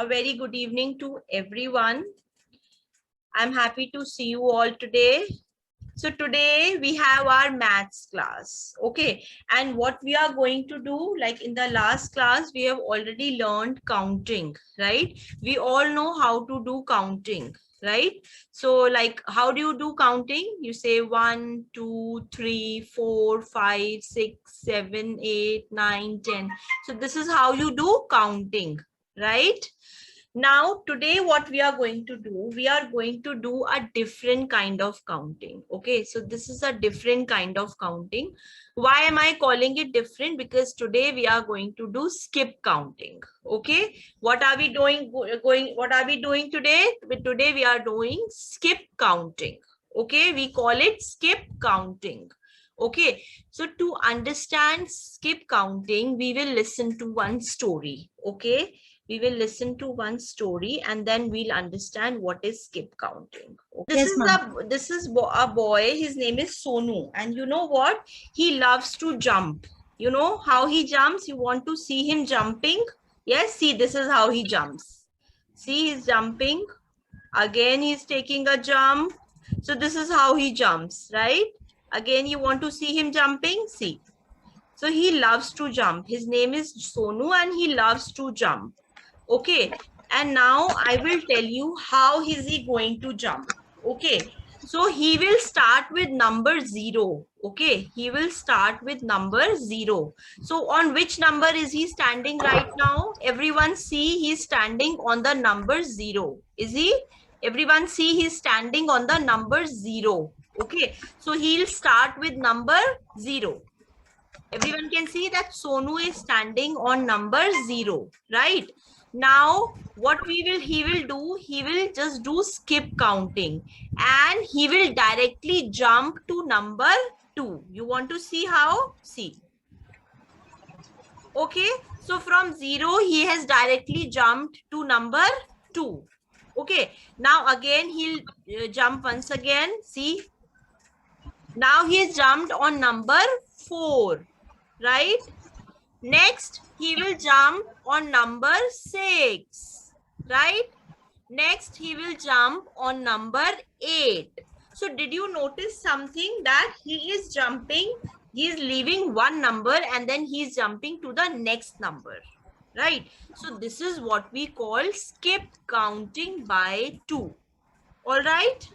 A very good evening to everyone. I'm happy to see you all today. So today we have our maths class. Okay. And what we are going to do, like in the last class, we have already learned counting, right? We all know how to do counting, right? So like, how do you do counting? You say 1, 2, 3, 4, 5, 6, 7, 8, 9, 10. So this is how you do counting, right? Now, today what we are going to do, we are going to do a different kind of counting. Okay, so this is a different kind of counting. Why am I calling it different? Because today we are going to do skip counting. Okay, what are we doing? What are we doing today? Today we are doing skip counting. Okay, we call it skip counting. Okay, so to understand skip counting, we will listen to one story. Okay, we will listen to one story and then we'll understand what is skip counting. Yes, ma'am. This is a boy. His name is Sonu, and you know what? He loves to jump. You know how he jumps? You want to see him jumping? Yes, see, this is how he jumps. See, he's jumping. Again, he's taking a jump. So this is how he jumps, right? Again, you want to see him jumping? See. So he loves to jump. His name is Sonu and he loves to jump. Okay, and now I will tell you how is he going to jump. Okay, so he will start with number 0. Okay, he will start with number 0. So on which number is he standing right now? Everyone see he's standing on the number 0. Is he? Everyone see he's standing on the number 0. Okay, so he'll start with number 0. Everyone can see that Sonu is standing on number 0, right? Now, what he will do, he will just do skip counting and he will directly jump to number 2. You want to see how? See. Okay, so from 0, he has directly jumped to number 2. Okay, now again, he'll jump once again. See. Now he has jumped on number 4. Right? Next, he will jump on number 6. Right? Next, he will jump on number 8. So, did you notice something that he is jumping? He is leaving one number and then he is jumping to the next number. Right? So, this is what we call skip counting by 2. All right?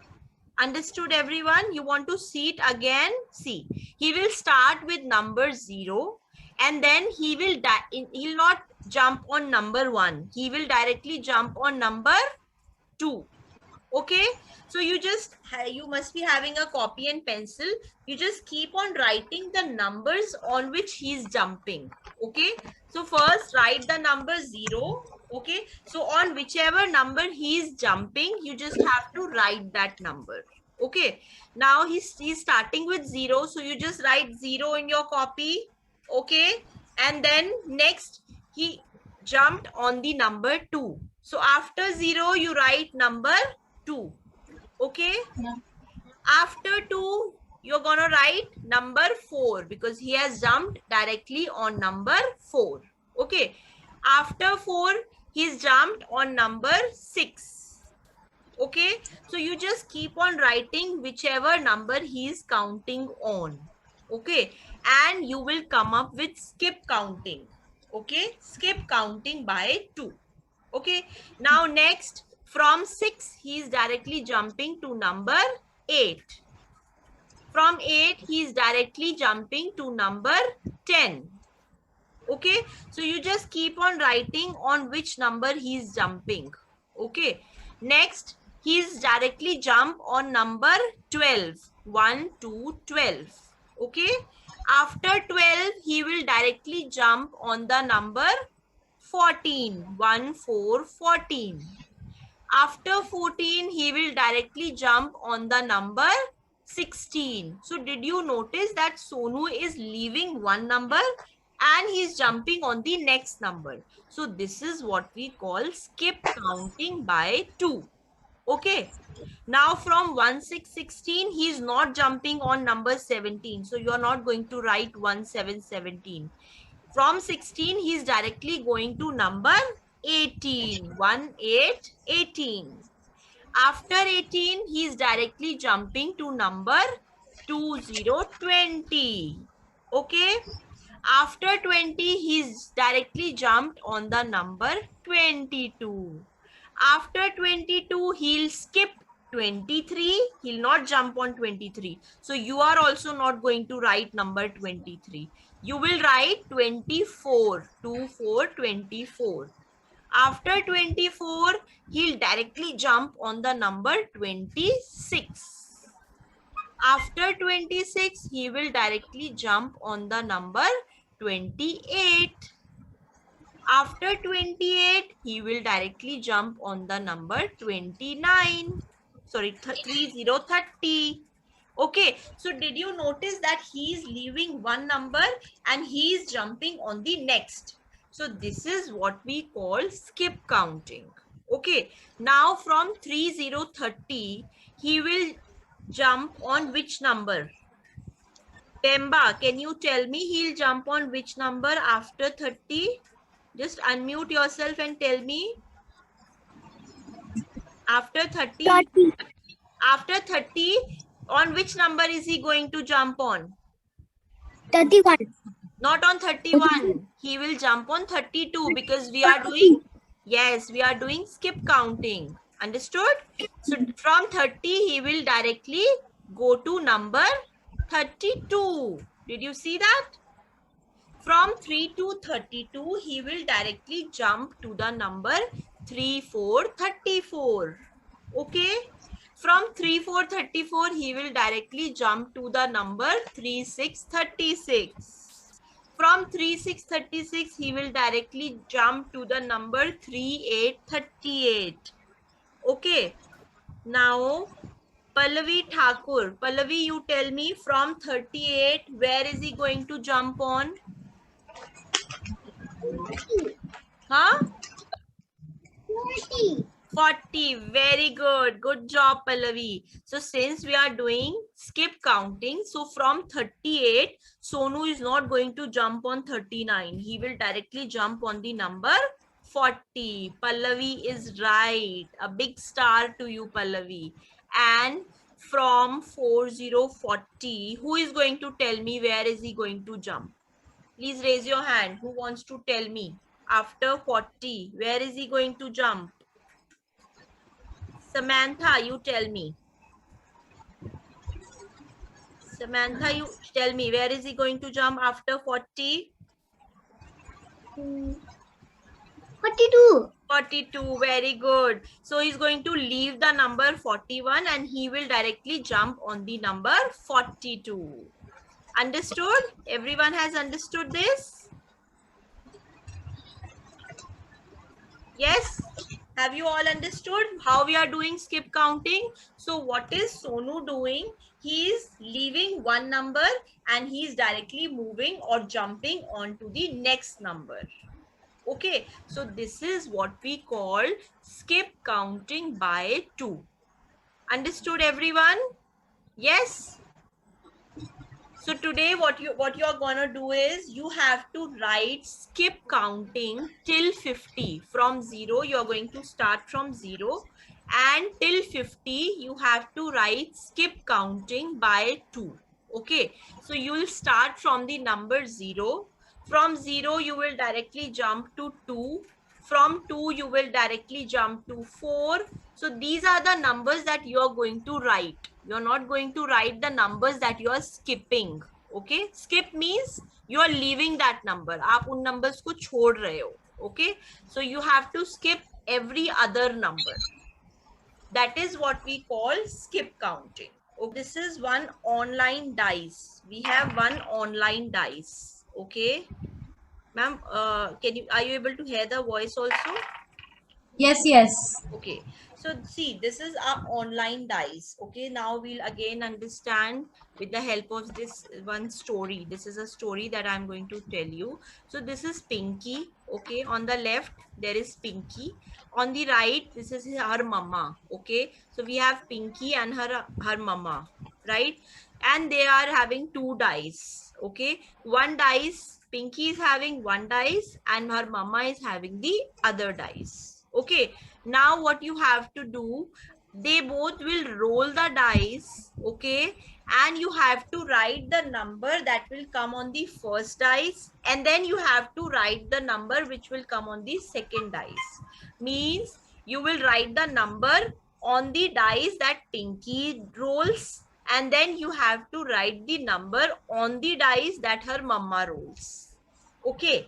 Understood everyone? You want to see it again? See, he will start with number 0 and then he'll not jump on number 1. He will directly jump on number 2. Okay, so you must be having a copy and pencil. You just keep on writing the numbers on which he's jumping. Okay, so first write the number 0. Okay, so on whichever number he is jumping, you just have to write that number. Okay, now he's starting with 0, so you just write 0 in your copy. Okay, and then next he jumped on the number 2. So after 0, you write number 2. Okay, Yeah. after 2, you're gonna write number 4 because he has jumped directly on number 4. Okay, after 4, he's jumped on number 6. Okay, so you just keep on writing whichever number he is counting on. Okay, and you will come up with skip counting. Okay, skip counting by 2. Okay, now next, from 6, he is directly jumping to number 8. From 8, he is directly jumping to number 10. Okay, so you just keep on writing on which number he is jumping. Okay, next, he is directly jump on number 12. 1, 2, 12. Okay, after 12, he will directly jump on the number 14. 1, 4, 14. After 14, he will directly jump on the number 16. So did you notice that Sonu is leaving one number and he's jumping on the next number? So this is what we call skip counting by 2. Okay. Now from 1, 6, 16, he is not jumping on number 17. So you are not going to write 1, 7, 17. From 16, he is directly going to number 18. 1, 8, 18. After 18, he is directly jumping to number 20, 20. Okay. After 20, he's directly jumped on the number 22. After 22, he'll skip 23. He'll not jump on 23. So you are also not going to write number 23. You will write 24. 24, 24. After 24, he'll directly jump on the number 26. After 26, he will directly jump on the number 28. After 28, he will directly jump on the number 29. Sorry, 30, 30. Okay, so did you notice that he is leaving one number and he is jumping on the next? So this is what we call skip counting. Okay, now from 30, 30, he will jump on which number? Temba, can you tell me he'll jump on which number after 30? Just unmute yourself and tell me. After 30, 30. After 30, on which number is he going to jump on? 31. Not on 31. He will jump on 32 because we are doing, yes, we are doing skip counting. Understood? So from 30, he will directly go to number 32. Did you see that? From 3 to 32, he will directly jump to the number 34, 34. Okay? From 34, 34, he will directly jump to the number 36, 36. From 36, 36, he will directly jump to the number 38, 38. Okay? Now, Pallavi Thakur. Pallavi, you tell me from 38, where is he going to jump on? Huh? 40. 40. Very good. Good job, Pallavi. So since we are doing skip counting, so from 38, Sonu is not going to jump on 39. He will directly jump on the number 40. Pallavi is right. A big star to you, Pallavi. And from 4040, who is going to tell me where is he going to jump? Please raise your hand. Who wants to tell me? After 40, where is he going to jump? Samantha, you tell me. Samantha, you tell me, where is he going to jump after 40? 42. 42, very good. So he's going to leave the number 41 and he will directly jump on the number 42. Understood? Everyone has understood this? Yes? Have you all understood how we are doing skip counting? So what is Sonu doing? He is leaving one number and he is directly moving or jumping onto the next number. Okay, so this is what we call skip counting by 2. Understood, everyone? Yes? So today what you are gonna do is you have to write skip counting till 50. From 0, you are going to start from 0 and till 50 you have to write skip counting by 2. Okay, so you will start from the number 0. From 0 you will directly jump to 2. From 2 you will directly jump to 4. So these are the numbers that you are going to write. You're not going to write the numbers that you are skipping. Okay, skip means you are leaving that number. आप उन numbers को छोड़ रहे हो. Okay, so you have to skip every other number. That is what we call skip counting. Okay, this is one online dice. We have one online dice. Okay, ma'am, are you able to hear the voice also? Yes, yes. Okay, so see, this is our online dice. Okay, now we'll again understand with the help of this one story. This is a story that I'm going to tell you. So this is Pinky. Okay, on the left there is Pinky. On the right, this is her mama. Okay, so we have Pinky and her mama, right? And they are having two dice. Okay, one dice Pinky is having one dice and her mama is having the other dice. Okay. Now what you have to do, they both will roll the dice. Okay. And you have to write the number that will come on the first dice. And then you have to write the number which will come on the second dice. Means you will write the number on the dice that Pinky rolls, and then you have to write the number on the dice that her mama rolls. Okay.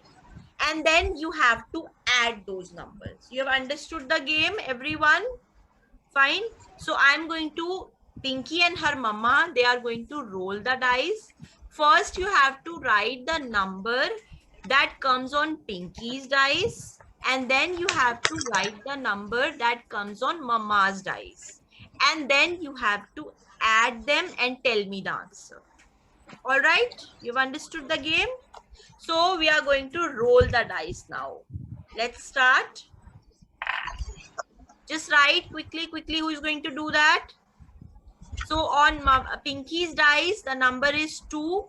And then you have to add those numbers. You have understood the game, everyone? Fine. So I'm going to, Pinky and her mama, they are going to roll the dice. First, you have to write the number that comes on Pinky's dice. And then you have to write the number that comes on mama's dice. And then you have to add them and tell me the answer. All right, you've understood the game. So we are going to roll the dice now. Let's start. Just write quickly who is going to do that. So on Pinky's dice, the number is 2,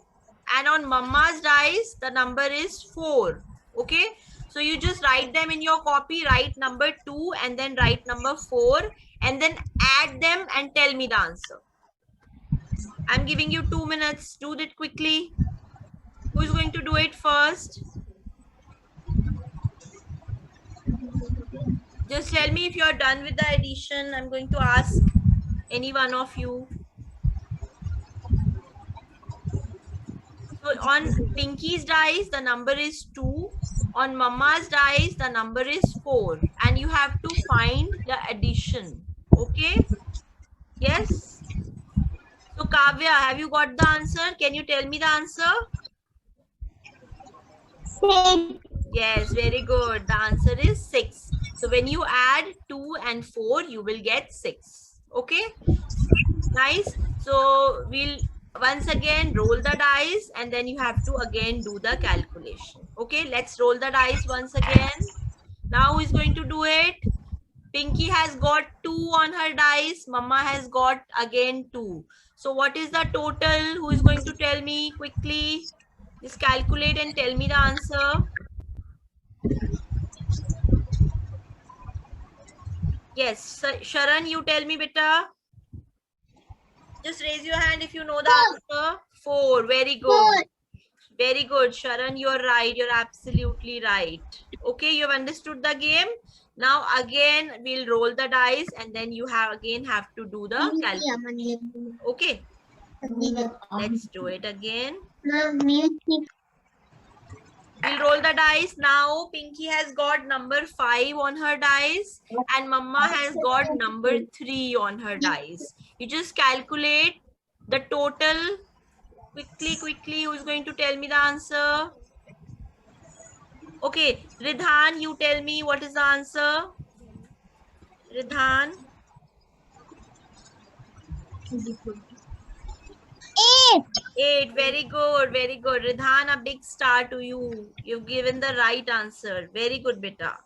and on Mama's dice, the number is 4. Okay. So you just write them in your copy, write number 2 and then write number 4 and then add them and tell me the answer. I'm giving you 2 minutes. Do that quickly. Who is going to do it first? Just tell me if you are done with the addition. I'm going to ask any one of you. So on Pinky's dice, the number is 2. On Mama's dice, the number is 4. And you have to find the addition. Okay? Yes? So Kavya, have you got the answer? Can you tell me the answer? 6. Yes, very good. The answer is 6. So when you add 2 and 4, you will get 6. Okay? Nice. So we'll once again roll the dice and then you have to again do the calculation. Okay, let's roll the dice once again. Now who is going to do it? Pinky has got 2 on her dice. Mama has got again 2. So what is the total? Who is going to tell me quickly? Just calculate and tell me the answer. Yes, Sharan, you tell me, beta. Just raise your hand if you know the answer. 4. Very good. 4. Very good, Sharan. You're right. You're absolutely right. Okay, you've understood the game. Now again, we'll roll the dice and then you have to do the calculation. Okay. Let's do it again. We'll roll the dice. Now Pinky has got number 5 on her dice and Mama has got number 3 on her dice. You just calculate the total quickly. Who's going to tell me the answer? Okay, Ridhan, you tell me what is the answer. Ridhan. 8. Very good. Ridhan, a big star to you. You've given the right answer. Very good, beta.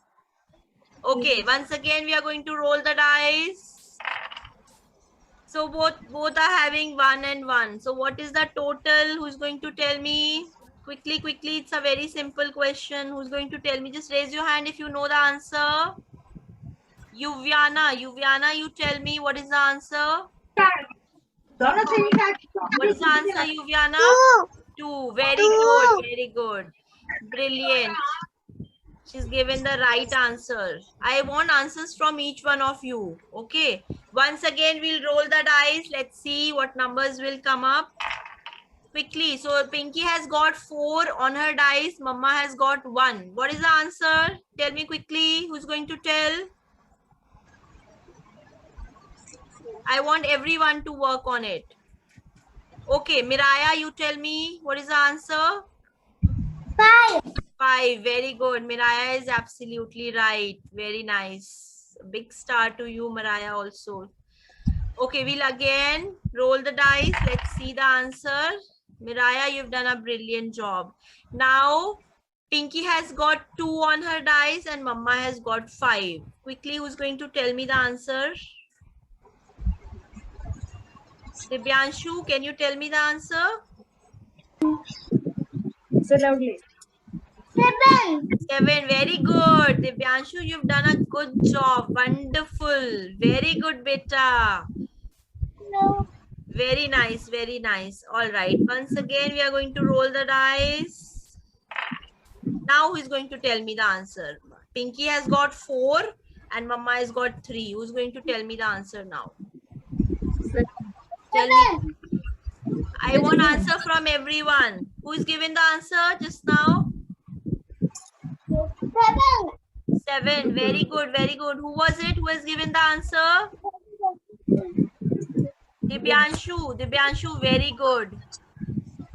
Okay, once again, we are going to roll the dice. So both are having 1 and 1. So what is the total? Who's going to tell me? Quickly. It's a very simple question. Who's going to tell me? Just raise your hand if you know the answer. Yuviana, you tell me what is the answer? What is the answer, Yuviana? 2. Very good. Brilliant. She's given the right answer. I want answers from each one of you. Okay. Once again, we'll roll the dice. Let's see what numbers will come up. Quickly. So Pinky has got 4 on her dice. Mama has got 1. What is the answer? Tell me quickly. Who's going to tell? I want everyone to work on it. Okay, Miraya, you tell me what is the answer? 5. Very good. Miraya is absolutely right. Very nice. Big star to you, Miraya, also. Okay, we'll again roll the dice. Let's see the answer. Miraya, you've done a brilliant job. Now, Pinky has got 2 on her dice and Mama has got 5. Quickly, who's going to tell me the answer? Divyanshu, can you tell me the answer? So loudly. 7. 7. Very good. Divyanshu, you've done a good job. Wonderful. Very good, beta. No. Very nice. Very nice. All right. Once again, we are going to roll the dice. Now, who is going to tell me the answer? Pinky has got 4 and Mama has got 3. Who's going to tell me the answer now? Tell me. I want answer from everyone. Who is giving the answer just now? 7. 7. Very good. Very good. Who was it who has given the answer? Divyanshu. Divyanshu, very good.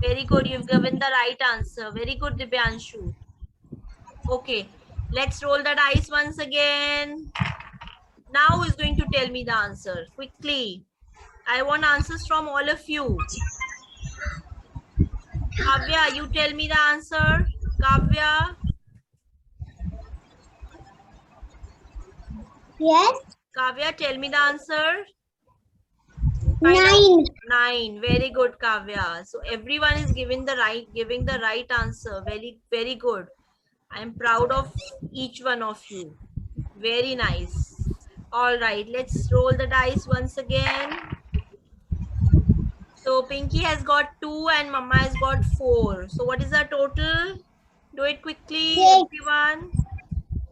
Very good. You've given the right answer. Very good, Divyanshu. Okay. Let's roll the dice once again. Now who is going to tell me the answer? Quickly. I want answers from all of you. Kavya, you tell me the answer. Kavya. Yes. Kavya, tell me the answer. 9. 9. Very good, Kavya. So everyone is giving the right answer. Very, very good. I am proud of each one of you. Very nice. All right, let's roll the dice once again. So Pinky has got 2 and Mama has got 4. So what is the total? Do it quickly, 6. everyone.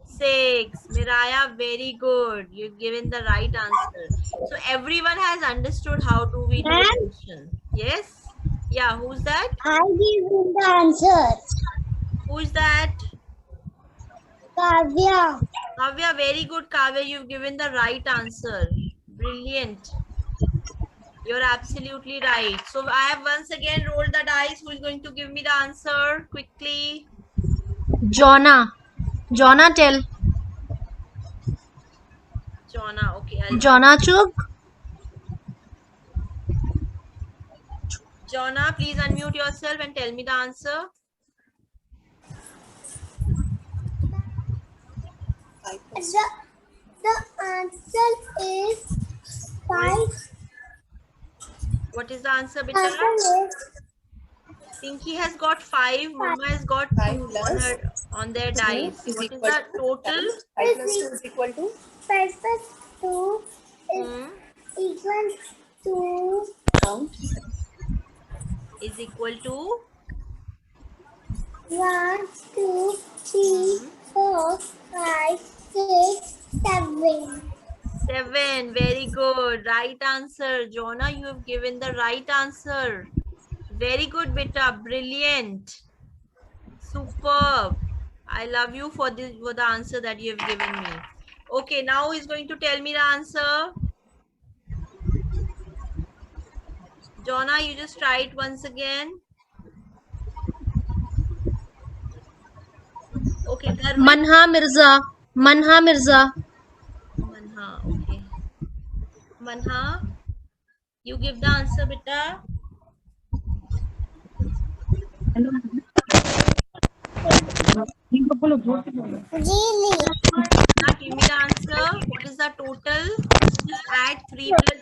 6. Miraya, very good. You've given the right answer. So everyone has understood how do we do Ma'am? addition. Yes? Yeah, who's that? I give him the answer. Who is that? Kavya. Kavya, very good, Kavya. You've given the right answer. Brilliant. You're absolutely right. So I have once again rolled the dice. Who is going to give me the answer quickly? Jonna. Jonna, tell. Jonna. Okay. Jonna Chuk. Jonna, please unmute yourself and tell me the answer. The answer is 5. What is the answer, beta? Answer is Pinky has got 5. Mama has got 2 on their dice. What is the total? 5 plus 2 is equal to 5 plus 2 is Hmm. equal to count. Is equal to 1, 2, 3, 4, 5, 6, 7. 7. Very good. Right answer. Jonna, you have given the right answer. Very good, beta. Brilliant. Superb. I love you for the answer that you have given me. Okay, now he's going to tell me the answer. Jonna, you just try it once again. Okay, Garvit. Manha Mirza. Manha Mirza. Manha, okay. Manha, you give the answer, beta. Really? Now give me the answer. What is the total? Just add 3 plus.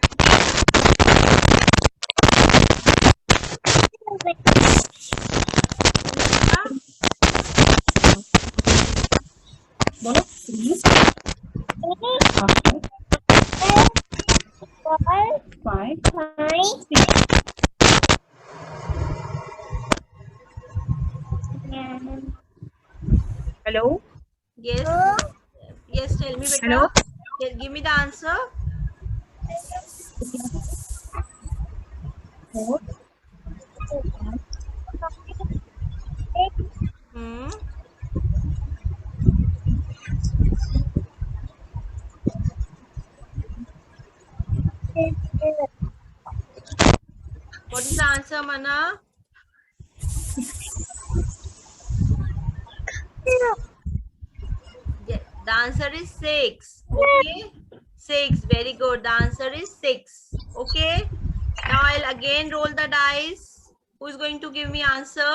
Hello? Yes. Yes, tell me, beta. Hello? Give me the answer. 4. Hmm. What is the answer, Mana? Yeah, the answer is 6. Okay. 6. Very good. The answer is 6. Okay. Now I'll again roll the dice. Who is going to give me answer?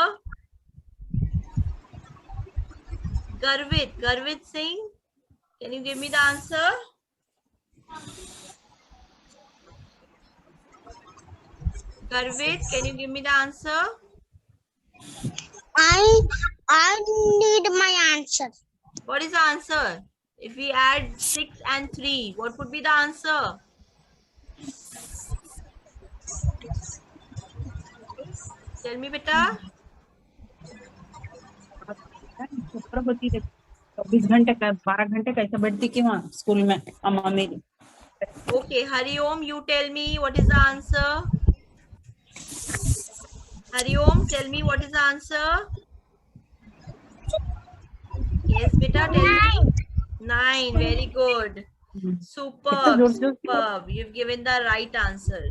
Garvit. Garvit Singh. Can you give me the answer? Garvit, can you give me the answer? I need my answer. What is the answer? If we add 6 and 3, what would be the answer? Tell me, beta. 24 घंटे का 12 घंटे कैसे बैठती कि वहाँ school में अम्मा मेरी. Okay, Hariom, you tell me what is the answer. Hariom, tell me what is the answer. Yes, beta, tell me. 9. Very good. Superb. Superb. You've given the right answer.